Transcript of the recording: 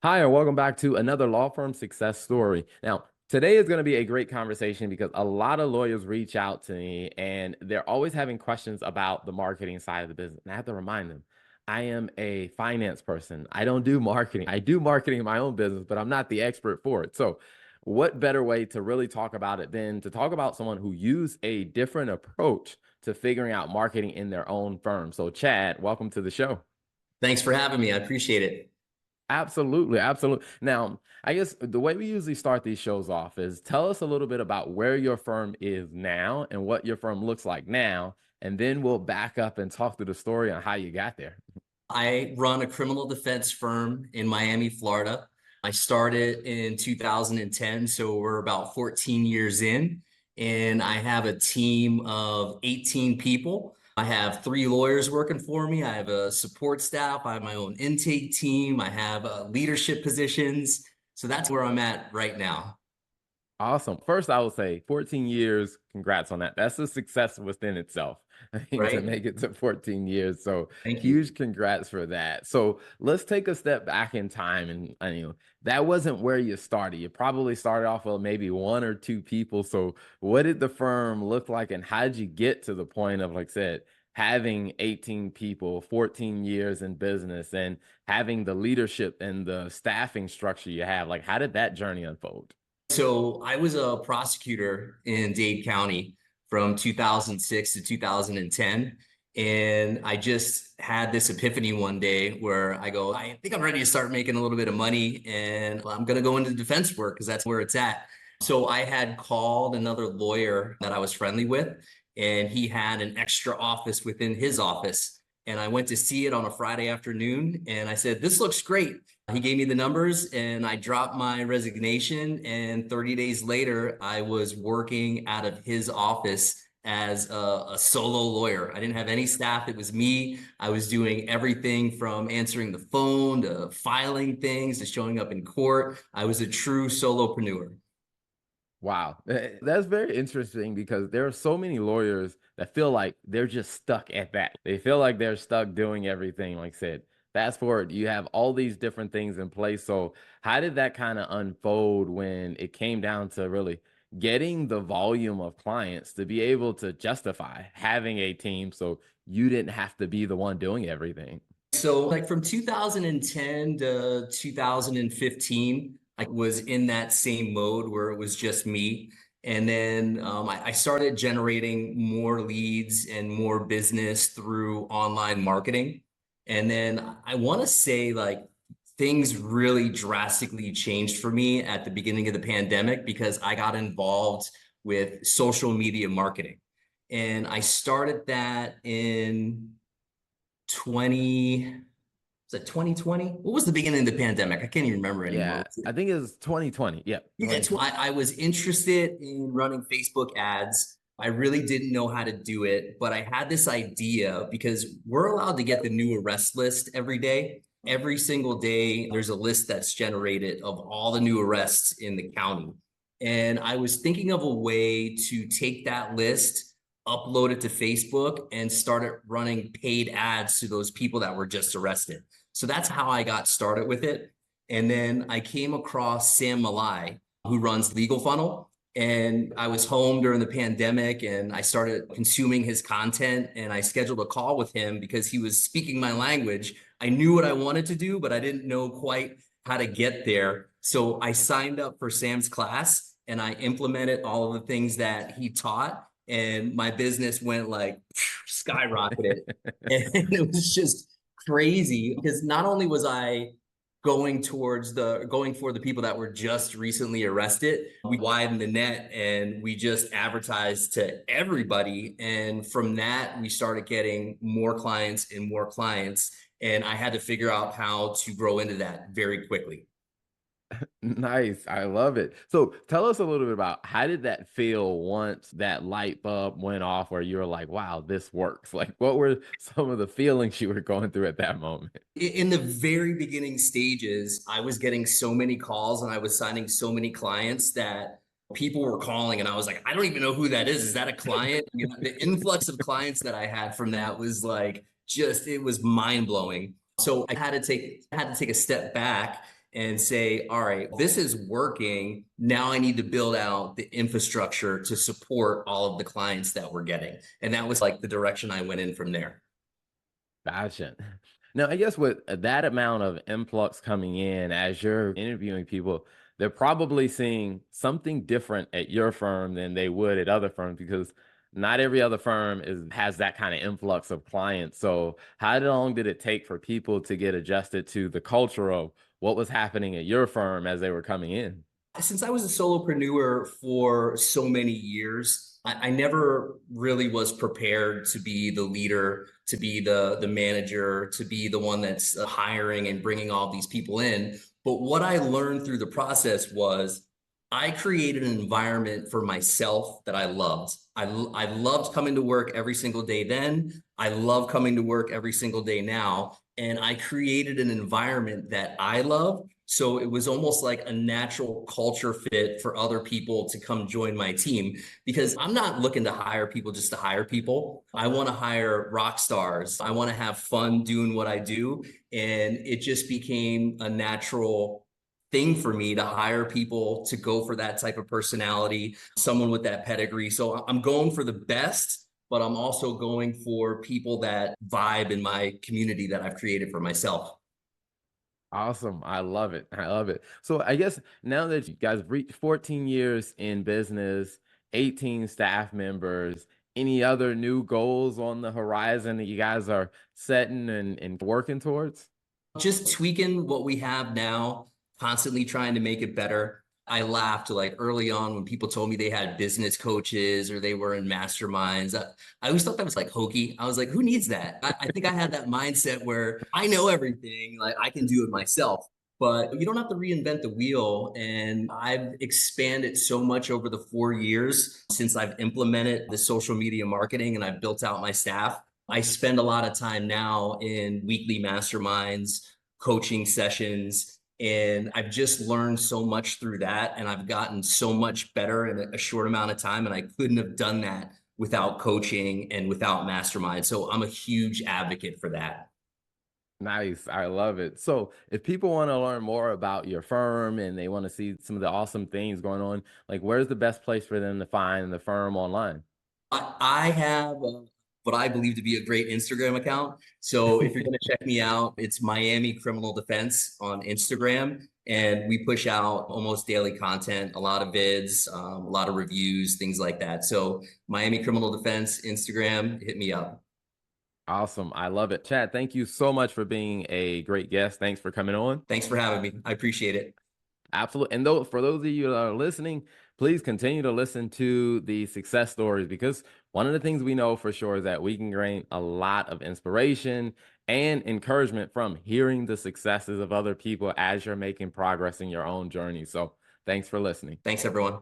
Hi, and welcome back to another law firm success story. Now, today is going to be a great conversation because a lot of lawyers reach out to me and they're always having questions about the marketing side of the business. And I have to remind them, I am a finance person. I don't do marketing. I do marketing in my own business, but I'm not the expert for it. So, what better way to really talk about it than to talk about someone who used a different approach to figuring out marketing in their own firm? So, Chad, welcome to the show. Thanks for having me. I appreciate it. Absolutely, absolutely. Now, I guess the way we usually start these shows off is tell us a little bit about where your firm is now and what your firm looks like now, and then we'll back up and talk through the story on how you got there. I run a criminal defense firm in Miami, Florida. I started in 2010, so we're about 14 years in, and I have a team of 18 people. I have 3 lawyers working for me. I have a support staff. I have my own intake team. I have leadership positions. So that's where I'm at right now, Awesome. First, I would say 14 years. Congrats on that. That's a success within itself. I think to right? make it to 14 years. So Thank you. huge congrats for that. So let's take a step back in time. And that wasn't where you started. You probably started off with maybe one or two people. So what did the firm look like and how did you get to the point of, like I said, having 18 people, 14 years in business and having the leadership and the staffing structure you have? Like, how did that journey unfold? So I was a prosecutor in Dade County from 2006 to 2010. And I just had this epiphany one day where I go, I think I'm ready to start making a little bit of money and I'm going to go into defense work because that's where it's at. So I had called another lawyer that I was friendly with, and he had an extra office within his office. And I went to see it on a Friday afternoon and I said, this looks great. He gave me the numbers and I dropped my resignation. And 30 days later, I was working out of his office as a solo lawyer. I didn't have any staff. It was me. I was doing everything from answering the phone to filing things to showing up in court. I was a true solopreneur. Wow. That's very interesting because there are so many lawyers that feel like they're just stuck at that. They feel like they're stuck doing everything. Like I said, fast forward, you have all these different things in place. So, how did that kind of unfold when it came down to really getting the volume of clients to be able to justify having a team so you didn't have to be the one doing everything? So, like from 2010 to 2015, I was in that same mode where it was just me. And then I started generating more leads and more business through online marketing. And then I want to say, like, things really drastically changed for me at the beginning of the pandemic because I got involved with social media marketing. And I started that in 20, was it 2020? What was the beginning of the pandemic? I can't even remember anymore. Yeah, I think it was 2020. Yep, Yeah, 2020. I was interested in running Facebook ads. I really didn't know how to do it, but I had this idea because we're allowed to get the new arrest list every day. Every single day, there's a list that's generated of all the new arrests in the county. And I was thinking of a way to take that list, upload it to Facebook, and started running paid ads to those people that were just arrested. So that's how I got started with it. And then I came across Sam Malai, who runs Legal Funnel. And I was home during the pandemic and I started consuming his content and I scheduled a call with him because he was speaking my language. I knew what I wanted to do, but I didn't know quite how to get there. So I signed up for Sam's class and I implemented all of the things that he taught. And my business went like skyrocketed. And it was just crazy because not only was I going for the people that were just recently arrested, we widened the net and we just advertised to everybody. And from that, we started getting more clients and more clients. And I had to figure out how to grow into that very quickly. Nice. I love it. So tell us a little bit about how did that feel once that light bulb went off where you were like, wow, this works? Like, what were some of the feelings you were going through at that moment? In the very beginning stages, I was getting so many calls and I was signing so many clients that people were calling and I was like, I don't even know who that is. Is that a client? You know, the influx of clients that I had from that was like just it was mind blowing. So I had to take a step back and say, all right, this is working. Now I need to build out the infrastructure to support all of the clients that we're getting. And that was like the direction I went in from there. Gotcha. Now, I guess with that amount of influx coming in as you're interviewing people, they're probably seeing something different at your firm than they would at other firms because not every other firm has that kind of influx of clients. So, how long did it take for people to get adjusted to the culture of what was happening at your firm as they were coming in? Since I was a solopreneur for so many years, I never really was prepared to be the leader, to be the manager, to be the one that's hiring and bringing all these people in. But what I learned through the process was I created an environment for myself that I loved. I loved coming to work every single day then. I love coming to work every single day now. And I created an environment that I love, so it was almost like a natural culture fit for other people to come join my team because I'm not looking to hire people just to hire people. I want to hire rock stars. I want to have fun doing what I do. And it just became a natural thing for me to hire people to go for that type of personality, someone with that pedigree. So I'm going for the best, but I'm also going for people that vibe in my community that I've created for myself. Awesome. I love it. I love it. So I guess now that you guys have reached 14 years in business, 18 staff members, any other new goals on the horizon that you guys are setting and working towards? Just tweaking what we have now, constantly trying to make it better. I laughed like early on when people told me they had business coaches or they were in masterminds. I always thought that was like hokey. I was like, who needs that? I think I had that mindset where I know everything, like I can do it myself. But you don't have to reinvent the wheel. And I've expanded so much over the 4 years since I've implemented the social media marketing and I've built out my staff. I spend a lot of time now in weekly masterminds, coaching sessions, and I've just learned so much through that. And I've gotten so much better in a short amount of time. And I couldn't have done that without coaching and without mastermind. So I'm a huge advocate for that. Nice. I love it. So if people want to learn more about your firm and they want to see some of the awesome things going on, like where's the best place for them to find the firm online? I have what I believe to be a great Instagram account. So if you're going to check me out, it's Miami Criminal Defense on Instagram. And we push out almost daily content, a lot of vids, a lot of reviews, things like that. So Miami Criminal Defense, Instagram, hit me up. Awesome. I love it. Chad, thank you so much for being a great guest. Thanks for coming on. Thanks for having me. I appreciate it. Absolutely. And though for those of you that are listening, please continue to listen to the success stories because one of the things we know for sure is that we can gain a lot of inspiration and encouragement from hearing the successes of other people as you're making progress in your own journey. So thanks for listening. Thanks, everyone.